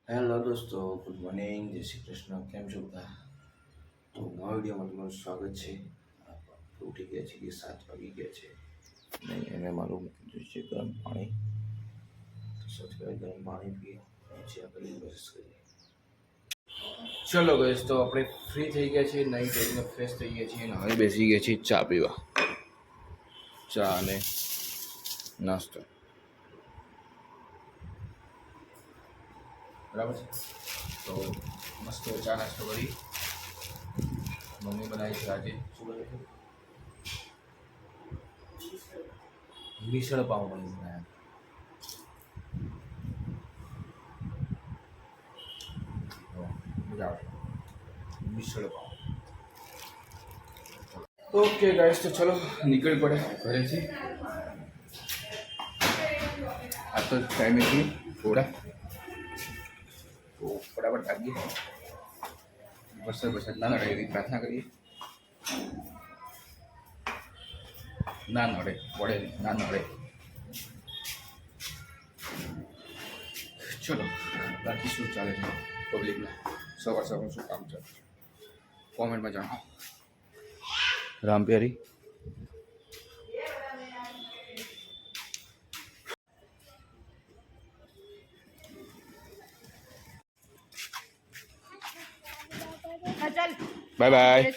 Hello દોસ્તો, good morning, જય શ્રી કૃષ્ણ. કેમ છો બધા? તો નવા વિડીયોમાં તમારું સ્વાગત છે. આપણે ઉઠી ગયા છીએ, 7 વાગી ગયા છે. નહીં એને મારું મૂકી દીધું છે ગરમ પાણી. તો સચવાય ગરમ પાણી પીએ, પછી આપણે બ્રશ કરીએ. ચલો ગઈશ, તો આપણે ફ્રી થઈ ગયા છીએ, નાઈ ધોઈને ફ્રેશ થઈ ગયા છીએ અને હવે બેસી ગયા છીએ ચા પીવા. ચા અને નાસ્તો બરાબર છે. તો મસ્ત ચા નાસ્તો કરી. મમ્મી બનાવી છે આજે શું બને છે? મિસળ પાવ બની બનાવ્યા. મજા આવે મિસળ પાવ. ઓકે ગાઈસ, તો ચલો નીકળી પડે ઘરેથી. આ તો ટાઈમ નથી થોડા, તો ફટાફટ લાગીએ. વરસાદ ના નડે એવી પ્રાર્થના કરીએ. ના નડે, પડે ના નડે. ચલો બાકી શું ચાલે છે પબ્લિકના? સવાર શું કામ છે કોમેન્ટમાં જણાવો. રામપ્યારી બાય બાય.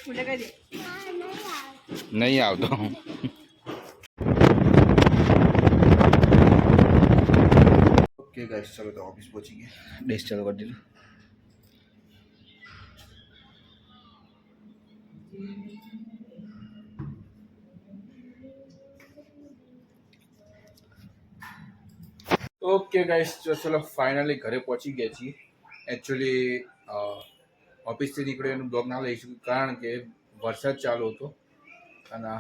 નહીં આવતો. ઓકે ગાઈસ, ચલો તો ઓફિસ પહોંચી ગયા. ડેસ્ક ચાલુ કરી દીધું. ઓકે ગાઈસ, તો ચલો ફાઇનલી ઘરે પહોંચી ગયા છીએ. એકચ્યુઅલી ઓફિસથી નીકળ્યો એનું બ્લોગ ના લઈ શકું, કારણ કે વરસાદ ચાલુ હતો અને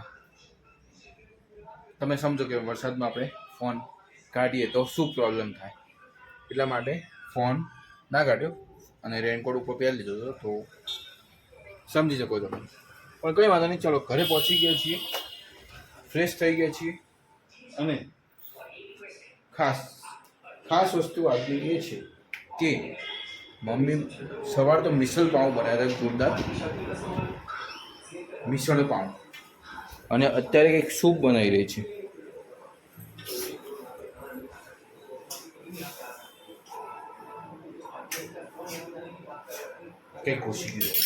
તમે સમજો કે વરસાદમાં આપણે ફોન કાઢીએ તો શું પ્રોબ્લેમ થાય, એટલા માટે ફોન ના કાઢ્યો અને રેનકોટ ઉપર પહેરી લીધો હતો. તો સમજી શકો તમે, પણ કંઈ વાંધો નહીં. ચલો ઘરે પહોંચી ગયા છીએ, ફ્રેશ થઈ ગયા છીએ અને ખાસ વસ્તુ આજની એ છે કે મમ્મી સવાર તો મિસળ પાઉં બનાવ્યા હતા, જોરદાર મિસળ પાઉં, અને અત્યારે કંઈક સૂપ બનાવી રહી છે. કંઈક ઘૂસી ગયું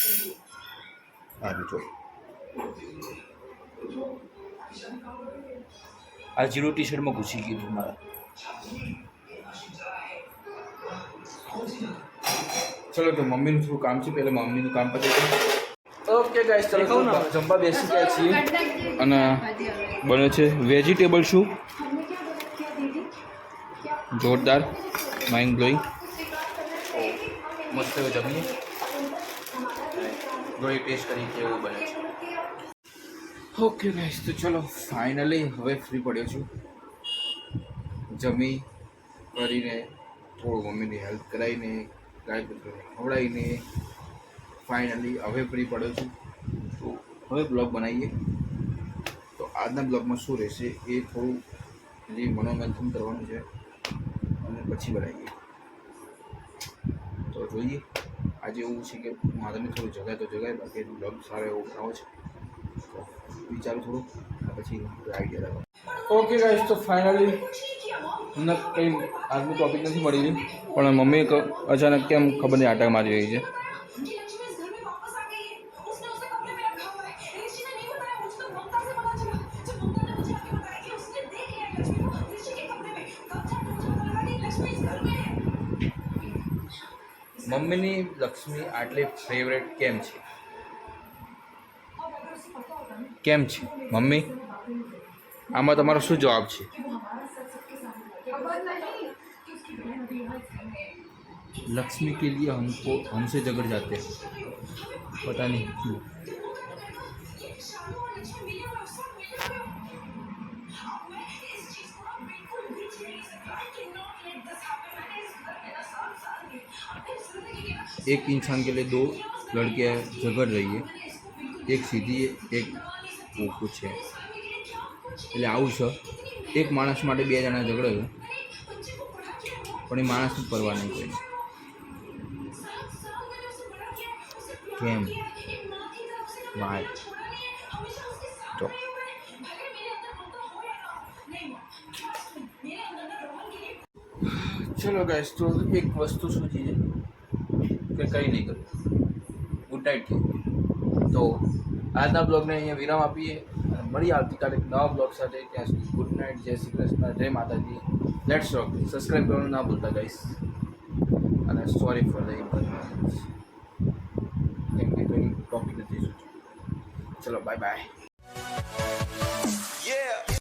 આ જો આ જીરો ટી શર્ટમાં ઘૂસી ગયું મારા. ચલો તો મમ્મીનું થોડું કામ છે, પહેલાં મમ્મીનું કામ પતી જાય. ઓકે ગાઈસ, ચલો જમવા બેસી ગયા છીએ અને બને છે વેજીટેબલ સૂપ, જોરદાર, માઇન્ડ બ્લોઈંગ. મસ્ત જમીએ, જોઈ ટેસ્ટ કરી કેવું બને છે. ઓકે ગાઈસ, તો ચલો ફાઇનલી હવે ફ્રી પડ્યો છું. જમી કરીને થોડું મમ્મીની હેલ્પ કરાવીને ગાય કૂતરાને ખવડાવીને ફાઇનલી હવે ફ્રી પડ્યો છું. તો હવે બ્લોગ બનાવીએ. તો આજના બ્લોગમાં શું રહેશે એ થોડું હજી મનોમંથન કરવાનું છે અને પછી બનાવીએ. તો જોઈએ આજે એવું છે કે મારાને થોડું જગાય તો જગાય, બાકી બ્લોગ સારો એવો બનાવો છે તો વિચારું થોડું પછી આઈડિયા લાવો. ઓકે ગાઈસ, તો ફાઇનલી મને કંઈ આજનું ટોપિક નથી મળી રહ્યું, પણ મમ્મી અચાનક કેમ ખબર નહીં આટા મારી રહી છે. મમ્મીની લક્ષ્મી આટલી ફેવરેટ કેમ છે? કેમ છે મમ્મી? આમાં તમારો શું જવાબ છે? लक्ष्मी के लिए हमसे झगड़ जाते हैं, पता नहीं क्यों. एक इंसान के लिए दो लड़कियां झगड़ रही है, एक सीधी एक वो कुछ है. એટલે આવું છે, એક માણસ માટે બે જણા ઝઘડે છે, પણ એ માણસની પરવા નહીં કોઈ. કેમ વાય તો ચલો ગાઈસ, તો એક વસ્તુ સૂચી છે કે કંઈ નહીં કરું, ગુડ નાઇટ કહે. તો આજના બ્લોગને અહીંયા વિરામ આપીએ અને મળીએ આવતીકાલે એક નવા બ્લોગ સાથે. ત્યાં સુધી ગુડ નાઇટ, જય શ્રી કૃષ્ણ, જય માતાજી. Let's rock. સબસ્ક્રાઈબ કરવાનું ના ભૂલતા ગાઈસ, અને સોરી ફોર ધ ઇન્કન્વીનિયન્સ. કેમ કે કોઈ ટોપિક નથી. ચલો બાય બાય.